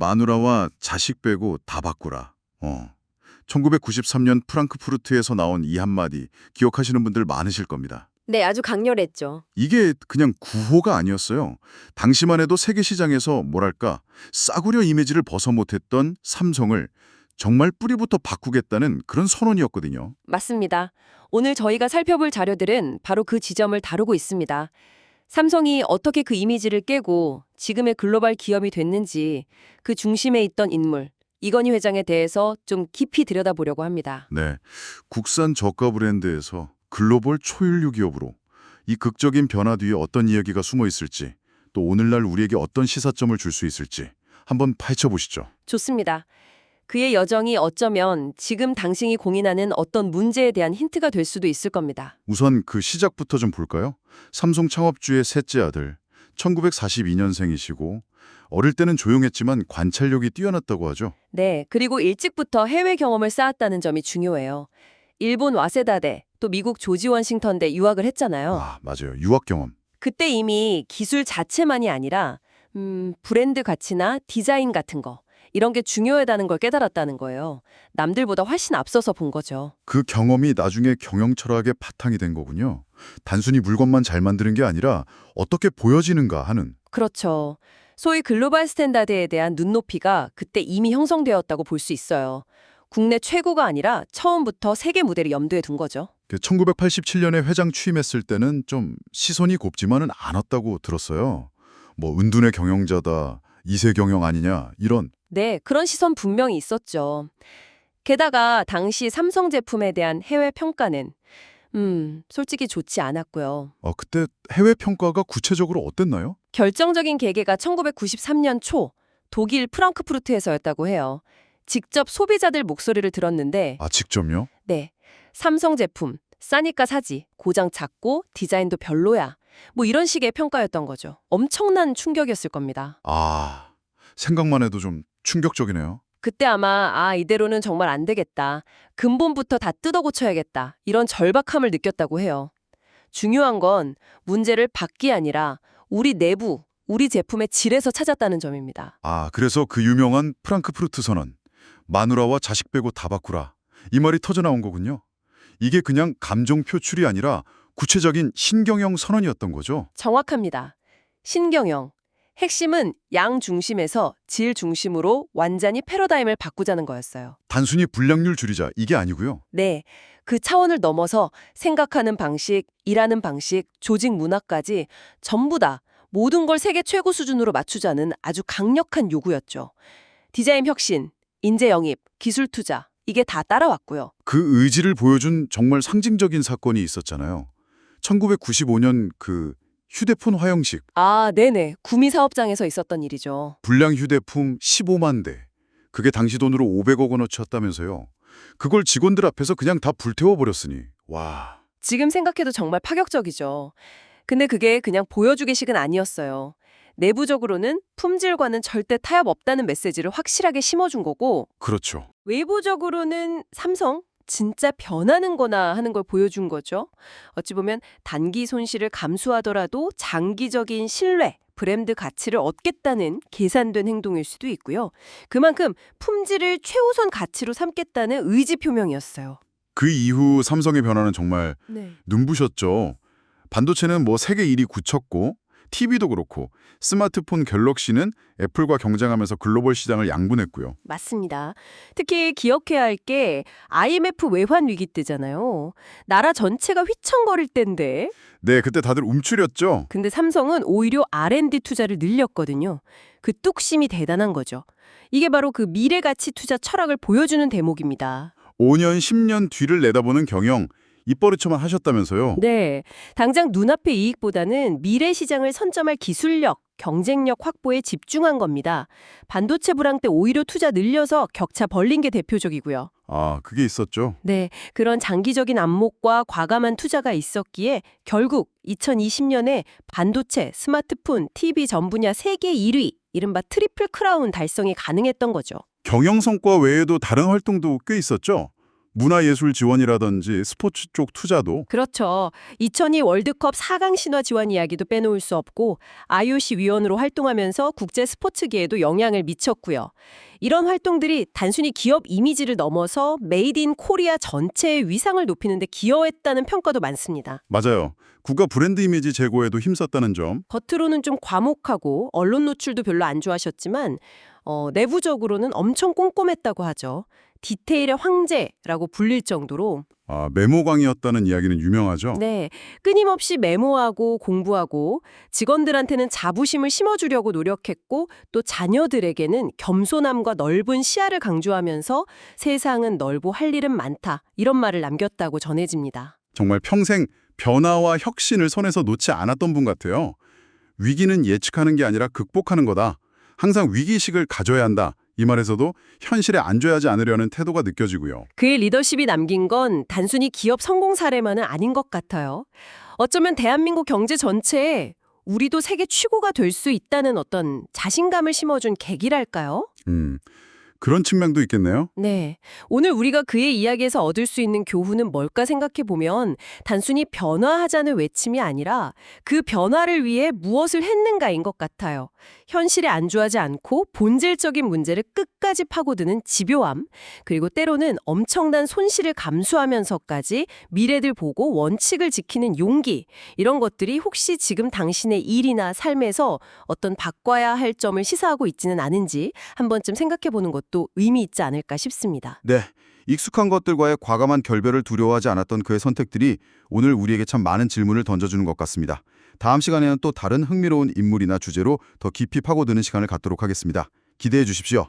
마누라와 자식 빼고 다 바꾸라. 1993년 프랑크푸르트에서 나온 이 한마디 기억하시는 분들 많으실 겁니다. 네, 아주 강렬했죠. 이게 그냥 구호가 아니었어요. 당시만 해도 세계 시장에서 뭐랄까 싸구려 이미지를 벗어 못했던 삼성을 정말 뿌리부터 바꾸겠다는 그런 선언이었거든요. 맞습니다. 오늘 저희가 살펴볼 자료들은 바로 그 지점을 다루고 있습니다. 삼성이 어떻게 그 이미지를 깨고 지금의 글로벌 기업이 됐는지 그 중심에 있던 인물, 이건희 회장에 대해서 좀 깊이 들여다보려고 합니다. 네, 국산 저가 브랜드에서 글로벌 초일류 기업으로 이 극적인 변화 뒤에 어떤 이야기가 숨어 있을지, 또 오늘날 우리에게 어떤 시사점을 줄 수 있을지 한번 파헤쳐보시죠. 좋습니다. 그의 여정이 어쩌면 지금 당신이 고민하는 어떤 문제에 대한 힌트가 될 수도 있을 겁니다. 우선 그 시작부터 좀 볼까요? 삼성 창업주의 셋째 아들, 1942년생이시고 어릴 때는 조용했지만 관찰력이 뛰어났다고 하죠. 네, 그리고 일찍부터 해외 경험을 쌓았다는 점이 중요해요. 일본 와세다대, 또 미국 조지 워싱턴대 유학을 했잖아요. 아, 맞아요. 유학 경험. 그때 이미 기술 자체만이 아니라 브랜드 가치나 디자인 같은 거, 이런 게 중요하다는 걸 깨달았다는 거예요. 남들보다 훨씬 앞서서 본 거죠. 그 경험이 나중에 경영 철학의 바탕이 된 거군요. 단순히 물건만 잘 만드는 게 아니라 어떻게 보여지는가 하는. 그렇죠. 소위 글로벌 스탠다드에 대한 눈높이가 그때 이미 형성되었다고 볼 수 있어요. 국내 최고가 아니라 처음부터 세계 무대를 염두에 둔 거죠. 1987년에 회장 취임했을 때는 좀 시선이 곱지만은 않았다고 들었어요. 뭐 은둔의 경영자다, 이세 경영 아니냐 이런. 네, 그런 시선 분명히 있었죠. 게다가 당시 삼성 제품에 대한 해외 평가는 솔직히 좋지 않았고요. 그때 해외 평가가 구체적으로 어땠나요? 결정적인 계기가 1993년 초 독일 프랑크푸르트에서였다고 해요. 직접 소비자들 목소리를 들었는데 아, 직접요? 네, 삼성 제품 싸니까 사지, 고장 작고 디자인도 별로야. 뭐 이런 식의 평가였던 거죠. 엄청난 충격이었을 겁니다. 아, 생각만 해도 좀 충격적이네요. 그때 아마 이대로는 정말 안 되겠다. 근본부터 다 뜯어 고쳐야겠다. 이런 절박함을 느꼈다고 해요. 중요한 건 문제를 밖이 아니라 우리 내부, 우리 제품의 질에서 찾았다는 점입니다. 아, 그래서 그 유명한 프랑크푸르트 선언. 마누라와 자식 빼고 다 바꾸라. 이 말이 터져 나온 거군요. 이게 그냥 감정 표출이 아니라 구체적인 신경영 선언이었던 거죠. 정확합니다. 신경영. 핵심은 양 중심에서 질 중심으로 완전히 패러다임을 바꾸자는 거였어요. 단순히 불량률 줄이자 이게 아니고요. 네, 그 차원을 넘어서 생각하는 방식, 일하는 방식, 조직 문화까지 전부 다 모든 걸 세계 최고 수준으로 맞추자는 아주 강력한 요구였죠. 디자인 혁신, 인재 영입, 기술 투자, 이게 다 따라왔고요. 그 의지를 보여준 정말 상징적인 사건이 있었잖아요. 1995년 그 휴대폰 화형식, 네네. 구미 사업장에서 있었던 일이죠. 불량 휴대폰 15만 대. 그게 당시 돈으로 500억 원어치였다면서요. 그걸 직원들 앞에서 그냥 다 불태워버렸으니. 와. 지금 생각해도 정말 파격적이죠. 근데 그게 그냥 보여주기식은 아니었어요. 내부적으로는 품질과는 절대 타협 없다는 메시지를 확실하게 심어준 거고, 그렇죠. 외부적으로는 삼성 진짜 변하는 거나 하는 걸 보여준 거죠. 어찌 보면 단기 손실을 감수하더라도 장기적인 신뢰, 브랜드 가치를 얻겠다는 계산된 행동일 수도 있고요. 그만큼 품질을 최우선 가치로 삼겠다는 의지 표명이었어요. 그 이후 삼성의 변화는 정말 네. 눈부셨죠. 반도체는 뭐 세계 1위 굳혔고 TV도 그렇고 스마트폰 갤럭시는 애플과 경쟁하면서 글로벌 시장을 양분했고요. 맞습니다. 특히 기억해야 할 게 IMF 외환 위기 때잖아요. 나라 전체가 휘청거릴 때인데 네, 그때 다들 움츠렸죠. 근데 삼성은 오히려 R&D 투자를 늘렸거든요. 그 뚝심이 대단한 거죠. 이게 바로 그 미래 가치 투자 철학을 보여주는 대목입니다. 5년, 10년 뒤를 내다보는 경영, 입버릇처만 하셨다면서요. 네, 당장 눈앞의 이익보다는 미래 시장을 선점할 기술력, 경쟁력 확보에 집중한 겁니다. 반도체 불황 때 오히려 투자 늘려서 격차 벌린 게 대표적이고요. 아, 그게 있었죠. 네, 그런 장기적인 안목과 과감한 투자가 있었기에 결국 2020년에 반도체, 스마트폰, TV 전 분야 세계 1위, 이른바 트리플 크라운 달성이 가능했던 거죠. 경영 성과 외에도 다른 활동도 꽤 있었죠. 문화예술 지원이라든지 스포츠 쪽 투자도 그렇죠. 2002 월드컵 4강 신화 지원 이야기도 빼놓을 수 없고 IOC 위원으로 활동하면서 국제 스포츠계에도 영향을 미쳤고요. 이런 활동들이 단순히 기업 이미지를 넘어서 메이드 인 코리아 전체의 위상을 높이는 데 기여했다는 평가도 많습니다. 맞아요. 국가 브랜드 이미지 제고에도 힘썼다는 점. 겉으로는 좀 과묵하고 언론 노출도 별로 안 좋아하셨지만 내부적으로는 엄청 꼼꼼했다고 하죠. 디테일의 황제라고 불릴 정도로 메모광이었다는 이야기는 유명하죠. 네, 끊임없이 메모하고 공부하고 직원들한테는 자부심을 심어주려고 노력했고 또 자녀들에게는 겸손함과 넓은 시야를 강조하면서 세상은 넓고 할 일은 많다 이런 말을 남겼다고 전해집니다. 정말 평생 변화와 혁신을 손에서 놓지 않았던 분 같아요. 위기는 예측하는 게 아니라 극복하는 거다. 항상 위기의식을 가져야 한다. 이 말에서도 현실에 안주하지 않으려는 태도가 느껴지고요. 그의 리더십이 남긴 건 단순히 기업 성공 사례만은 아닌 것 같아요. 어쩌면 대한민국 경제 전체에 우리도 세계 최고가 될 수 있다는 어떤 자신감을 심어준 계기랄까요? 그런 측면도 있겠네요. 네. 오늘 우리가 그의 이야기에서 얻을 수 있는 교훈은 뭘까 생각해 보면 단순히 변화하자는 외침이 아니라 그 변화를 위해 무엇을 했는가인 것 같아요. 현실에 안주하지 않고 본질적인 문제를 끝까지 파고드는 집요함, 그리고 때로는 엄청난 손실을 감수하면서까지 미래를 보고 원칙을 지키는 용기, 이런 것들이 혹시 지금 당신의 일이나 삶에서 어떤 바꿔야 할 점을 시사하고 있지는 않은지 한 번쯤 생각해 보는 것도 의미 있지 않을까 싶습니다. 네, 익숙한 것들과의 과감한 결별을 두려워하지 않았던 그의 선택들이 오늘 우리에게 참 많은 질문을 던져주는 것 같습니다. 다음 시간에는 또 다른 흥미로운 인물이나 주제로 더 깊이 파고드는 시간을 갖도록 하겠습니다. 기대해 주십시오.